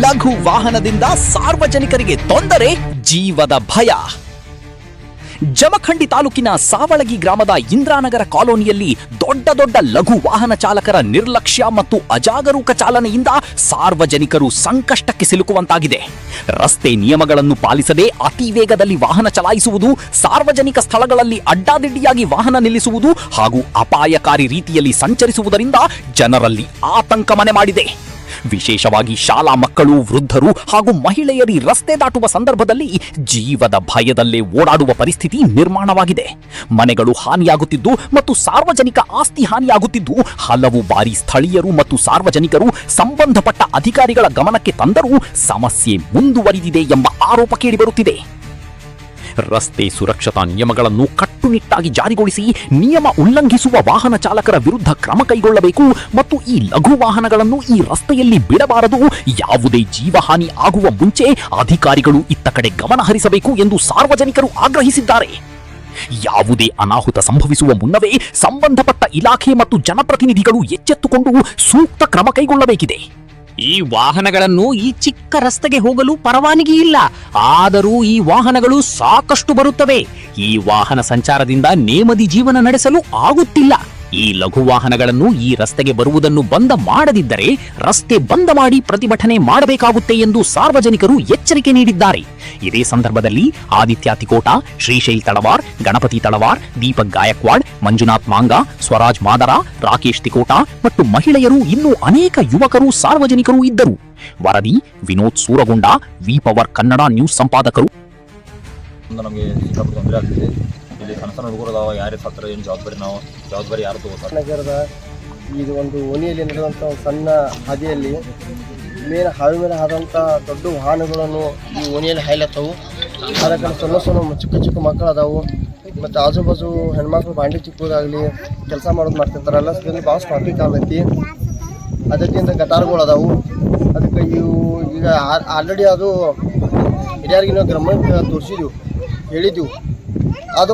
ಲಘು ವಾಹನದಿಂದ ಸಾರ್ವಜನಿಕರಿಗೆ ತೊಂದರೆ, ಜೀವದ ಭಯ. ಜಮಖಂಡಿ ತಾಲೂಕಿನ ಸಾವಳಗಿ ಗ್ರಾಮದ ಇಂದ್ರಾನಗರ ಕಾಲೋನಿಯಲ್ಲಿ ದೊಡ್ಡ ಲಘು ವಾಹನ ಚಾಲಕರ ನಿರ್ಲಕ್ಷ್ಯ ಮತ್ತು ಅಜಾಗರೂಕ ಚಾಲನೆಯಿಂದ ಸಾರ್ವಜನಿಕರು ಸಂಕಷ್ಟಕ್ಕೆ ಸಿಲುಕುವಂತಾಗಿದೆ. ರಸ್ತೆ ನಿಯಮಗಳನ್ನು ಪಾಲಿಸದೆ ಅತಿ ವೇಗದಲ್ಲಿ ವಾಹನ ಚಲಾಯಿಸುವುದು, ಸಾರ್ವಜನಿಕ ಸ್ಥಳಗಳಲ್ಲಿ ಅಡ್ಡಾದಿಡ್ಡಿಯಾಗಿ ವಾಹನ ನಿಲ್ಲಿಸುವುದು ಹಾಗೂ ಅಪಾಯಕಾರಿ ರೀತಿಯಲ್ಲಿ ಸಂಚರಿಸುವುದರಿಂದ ಜನರಲ್ಲಿ ಆತಂಕ ಮನೆ ಮಾಡಿದೆ. ವಿಶೇಷವಾಗಿ ಶಾಲಾ ಮಕ್ಕಳು, ವೃದ್ಧರು ಹಾಗೂ ಮಹಿಳೆಯರಿ ರಸ್ತೆ ದಾಟುವ ಸಂದರ್ಭದಲ್ಲಿ ಜೀವದ ಭಯದಲ್ಲೇ ಓಡಾಡುವ ಪರಿಸ್ಥಿತಿ ನಿರ್ಮಾಣವಾಗಿದೆ. ಮನೆಗಳು ಹಾನಿಯಾಗುತ್ತಿದ್ದು ಮತ್ತು ಸಾರ್ವಜನಿಕ ಆಸ್ತಿ ಹಾನಿಯಾಗುತ್ತಿದ್ದು ಹಲವು ಬಾರಿ ಸ್ಥಳೀಯರು ಮತ್ತು ಸಾರ್ವಜನಿಕರು ಸಂಬಂಧಪಟ್ಟ ಅಧಿಕಾರಿಗಳ ಗಮನಕ್ಕೆ ತಂದರೂ ಸಮಸ್ಯೆ ಮುಂದುವರಿದಿದೆ ಎಂಬ ಆರೋಪ ಕೇಳಿಬರುತ್ತಿದೆ. ರಸ್ತೆ ಸುರಕ್ಷತಾ ನಿಯಮಗಳನ್ನು ಕಟ್ಟುನಿಟ್ಟಾಗಿ ಜಾರಿಗೊಳಿಸಿ ನಿಯಮ ಉಲ್ಲಂಘಿಸುವ ವಾಹನ ಚಾಲಕರ ವಿರುದ್ಧ ಕ್ರಮ ಕೈಗೊಳ್ಳಬೇಕು ಮತ್ತು ಈ ಲಘು ವಾಹನಗಳನ್ನು ಈ ರಸ್ತೆಯಲ್ಲಿ ಬಿಡಬಾರದು. ಯಾವುದೇ ಜೀವಹಾನಿ ಆಗುವ ಮುಂಚೆ ಅಧಿಕಾರಿಗಳು ಇತ್ತ ಕಡೆ ಗಮನ ಹರಿಸಬೇಕು ಎಂದು ಸಾರ್ವಜನಿಕರು ಆಗ್ರಹಿಸಿದ್ದಾರೆ. ಯಾವುದೇ ಅನಾಹುತ ಸಂಭವಿಸುವ ಮುನ್ನವೇ ಸಂಬಂಧಪಟ್ಟ ಇಲಾಖೆ ಮತ್ತು ಜನಪ್ರತಿನಿಧಿಗಳು ಎಚ್ಚೆತ್ತುಕೊಂಡು ಸೂಕ್ತ ಕ್ರಮ ಕೈಗೊಳ್ಳಬೇಕಿದೆ. ಈ ವಾಹನಗಳನ್ನು ಈ ಚಿಕ್ಕ ರಸ್ತೆಗೆ ಹೋಗಲು ಪರವಾನಗಿ ಇಲ್ಲ. ಆದರೂ ಈ ವಾಹನಗಳು ಸಾಕಷ್ಟು ಬರುತ್ತವೆ. ಈ ವಾಹನ ಸಂಚಾರದಿಂದ ನೇಮ್ಮದಿ ಜೀವನ ನಡೆಸಲು ಆಗುತ್ತಿಲ್ಲ. ಈ ಲಘು ವಾಹನಗಳನ್ನು ಈ ರಸ್ತೆಗೆ ಬರುವುದನ್ನು ಬಂದ್ ಮಾಡದಿದ್ದರೆ ರಸ್ತೆ ಬಂದ್ ಮಾಡಿ ಪ್ರತಿಭಟನೆ ಮಾಡಬೇಕಾಗುತ್ತೆ ಎಂದು ಸಾರ್ವಜನಿಕರು ಎಚ್ಚರಿಕೆ ನೀಡಿದ್ದಾರೆ. ಇದೇ ಸಂದರ್ಭದಲ್ಲಿ ಆದಿತ್ಯ ತಿಕೋಟ, ಶ್ರೀಶೈಲ್ ತಳವಾರ್, ಗಣಪತಿ ತಳವಾರ್, ದೀಪಕ್ ಗಾಯಕ್ವಾಡ್, ಮಂಜುನಾಥ್ ಮಾಂಗ, ಸ್ವರಾಜ್ ಮಾದರ, ರಾಕೇಶ್ ತಿಕೋಟ ಮತ್ತು ಮಹಿಳೆಯರು ಇನ್ನೂ ಅನೇಕ ಯುವಕರು ಸಾರ್ವಜನಿಕರು ಇದ್ದರು. ವರದಿ Vinod Suragonda, V power Kannada news ಸಂಪಾದಕರು. ನಮಗೆ ಸಿಕ್ಕಾಪಟ್ಟೆ ತೊಂದರೆ ಆಗ್ತಿದೆ. ಇಲ್ಲಿ ಸಣ್ಣ ಹುಡುಗರದಾವ, ಯಾರೇ ಸತ್ರ ಏನು ಜವಾಬ್ದಾರಿ ಯಾರು ತಗೋತಾರೆ? ನಗರದ ಇದು ಒಂದು ಓಣಿಯಲ್ಲಿ ನಡೆಯುವಂಥ ಸಣ್ಣ ಹಾದಿಯಲ್ಲಿ ಮೇಲೆ ಹಾವಿ ಮೇಲೆ ಆದಂಥ ದೊಡ್ಡ ವಾಹನಗಳನ್ನು ಈ ಓಣಿಯಲ್ಲಿ ಹಾಯ್ಲತ್ತವು. ಅದಕ್ಕೆ ಸಣ್ಣ ಚಿಕ್ಕ ಮಕ್ಕಳು ಅದಾವು ಮತ್ತು ಆಜು ಬಾಜು ಹೆಣ್ಮಕ್ಳು ಬಾಂಡಿ ಚಿಕ್ಕದಾಗಲಿ ಕೆಲಸ ಮಾಡೋದು ಮಾಡ್ತಿರ್ತಾರೆ. ಎಲ್ಲ ಸೇರಿ ಭಾಳ ಟ್ರಾಫಿಕ್ ಆಗೈತಿ. ಅದಕ್ಕಿಂತ ಗಟಾರ್ಗಳು ಅದಾವು. ಅದಕ್ಕೆ ಇವು ಈಗ ಆಲ್ರೆಡಿ ಅದು ಹಿರಿಯರಿಗೆ ನಾವು ಗಮನಕ್ಕೆ ತೋರಿಸಿದ್ವಿ, ಹೇಳಿದ್ದೀವಿ. ಅದು